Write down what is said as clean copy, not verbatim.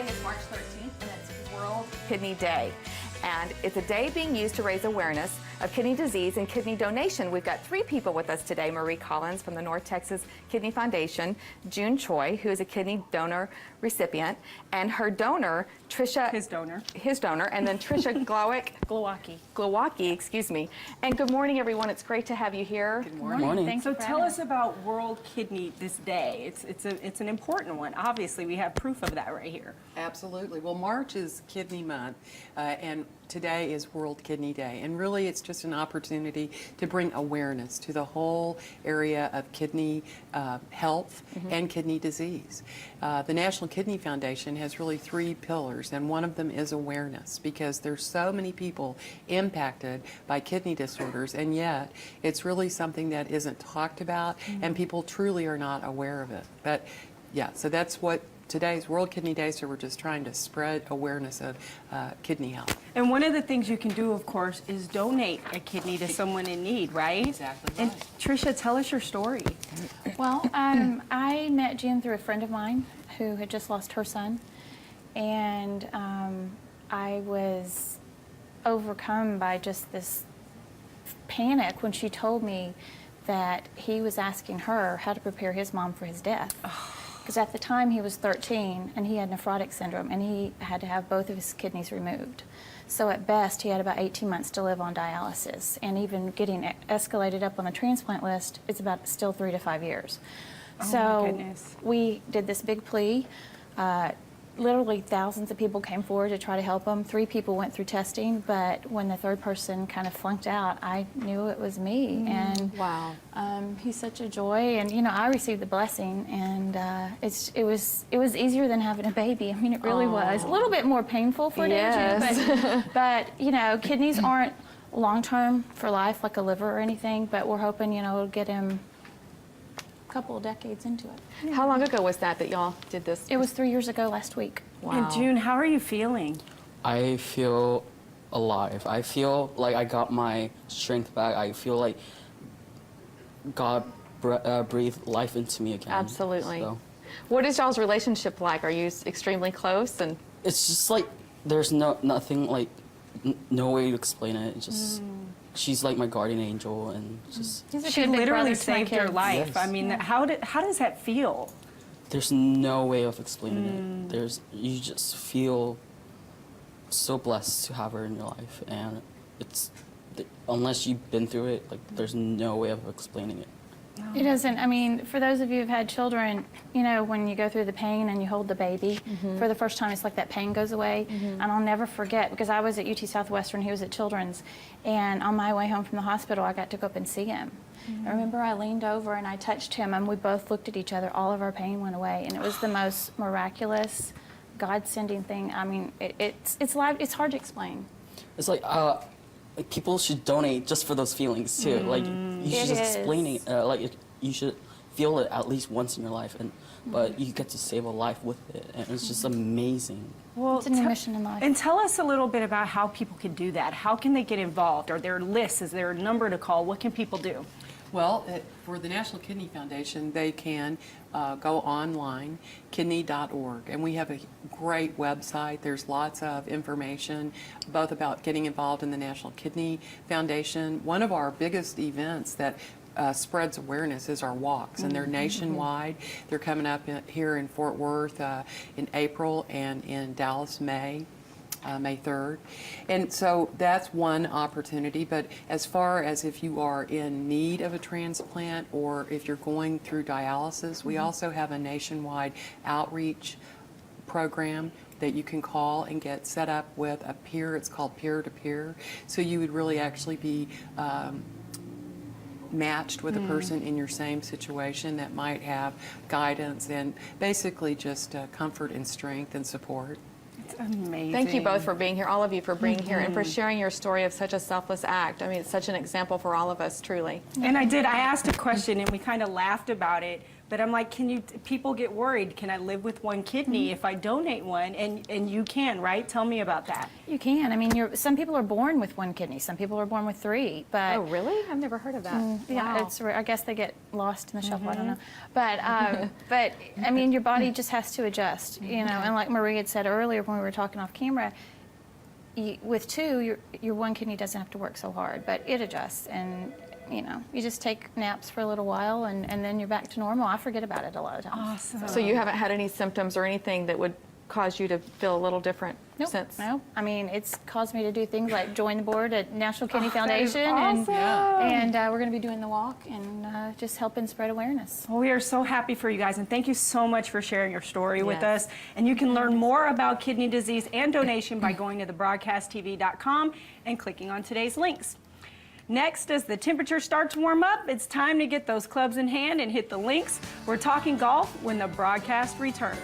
is March 13th, and it's World Kidney Day. And it's a day being used to raise awareness of kidney disease and kidney donation. We've got 3 people with us today. Marie Collins from the North Texas Kidney Foundation, June Choi, who is a kidney donor recipient, and her donor, Trisha. His donor, and then Trisha Glowacki, excuse me. And good morning, everyone. It's great to have you here. Good morning. Morning. Thanks so tell us about World Kidney this day. It's an important one. Obviously, we have proof of that right here. Absolutely. Well, March is Kidney Month, and today is World Kidney Day. And really, it's just an opportunity to bring awareness to the whole area of kidney health and kidney disease. The National Kidney Foundation has really 3 pillars, and one of them is awareness, because there's so many people impacted by kidney disorders, and yet it's really something that isn't talked about, and people truly are not aware of it. But yeah, so that's what today's World Kidney Day, so we're just trying to spread awareness of kidney health. And one of the things you can do, of course, is donate a kidney to someone in need, right? Exactly And right. Trisha, tell us your story. Well, I met June through a friend of mine who had just lost her son, and I was overcome by just this panic when she told me that he was asking her how to prepare his mom for his death. Because at the time he was 13 and he had nephrotic syndrome and he had to have both of his kidneys removed. So at best he had about 18 months to live on dialysis, and even getting escalated up on the transplant list, it's about still 3 to 5 years. Oh, my So goodness. we did this big plea. Literally thousands of people came forward to try to help him. 3 people went through testing, but when the 3rd person kind of flunked out, I knew it was me. And Wow. he's such a joy, and you know, I received the blessing, and it was easier than having a baby. I mean, it really was. A little bit more painful for Yes. Andrew, but you know, kidneys aren't long term for life like a liver or anything. But we're hoping, you know, it'll get him a couple of decades into it. How long ago was that y'all did this? It was 3 years ago last week. Wow. And June, how are you feeling? I feel alive. I feel like I got my strength back. I feel like God breathed life into me again. Absolutely. So What is y'all's relationship like? Are you extremely close? And it's just like there's nothing like no way to explain it. It's just she's like my guardian angel, and just He's a She good big literally brother to my saved your kids. life. Yes. I mean, how does that feel? there's no way of explaining it. You just feel so blessed to have her in your life, and it's unless you've been through it, like there's no way of explaining it. It doesn't. I mean, for those of you who've had children, you know, when you go through the pain and you hold the baby for the first time, it's like that pain goes away. And I'll never forget, because I was at UT Southwestern, he was at Children's, and on my way home from the hospital, I got to go up and see him. I remember I leaned over and I touched him, and we both looked at each other. All of our pain went away, and it was the most miraculous, God-sending thing. I mean, it's hard to explain. It's like people should donate just for those feelings too. Like you should It just explain is. it. Like you should feel it at least once in your life, and but you get to save a life with it, and it's just amazing. Well, It's a new mission in life. And tell us a little bit about how people can do that. How can they get involved? Are there lists? Is there a number to call? What can people do? Well, for the National Kidney Foundation, they can go online, kidney.org, and we have a great website. There's lots of information, both about getting involved in the National Kidney Foundation. One of our biggest events that spreads awareness is our walks, and they're nationwide. They're coming up here in Fort Worth in April, and in Dallas, May 3rd. And so that's one opportunity. But as far as if you are in need of a transplant or if you're going through dialysis, we also have a nationwide outreach program that you can call and get set up with a peer. It's called peer-to-peer. So you would really actually be matched with a person in your same situation that might have guidance and basically just comfort and strength and support. It's amazing. thank you both for being here, all of you for being here, and for sharing your story of such a selfless act. I mean, it's such an example for all of us, truly. And I asked a question and we kind of laughed about it, But I'm like, people get worried, can I live with one kidney if I donate one? And you can, right? Tell me about that. You can. I mean, some people are born with one kidney. Some people are born with 3. But Oh, really? I've never heard of that. yeah, it's I guess they get lost in the shuffle. I don't know. But I mean, your body just has to adjust, you know. And like Marie had said earlier when we were talking off camera, with 2, your one kidney doesn't have to work so hard, but it adjusts. And you know, you just take naps for a little while, and then you're back to normal. I forget about it a lot of times. Awesome. So you haven't had any symptoms or anything that would cause you to feel a little different Nope. since? No. I mean, it's caused me to do things like join the board at National Kidney that is Foundation, awesome. and we're going to be doing the walk and just helping spread awareness. Well, we are so happy for you guys, and thank you so much for sharing your story with Yes. us. And you can learn more about kidney disease and donation by going to thebroadcasttv.com and clicking on today's links. Next, as the temperature starts to warm up, it's time to get those clubs in hand and hit the links. We're talking golf when the broadcast returns.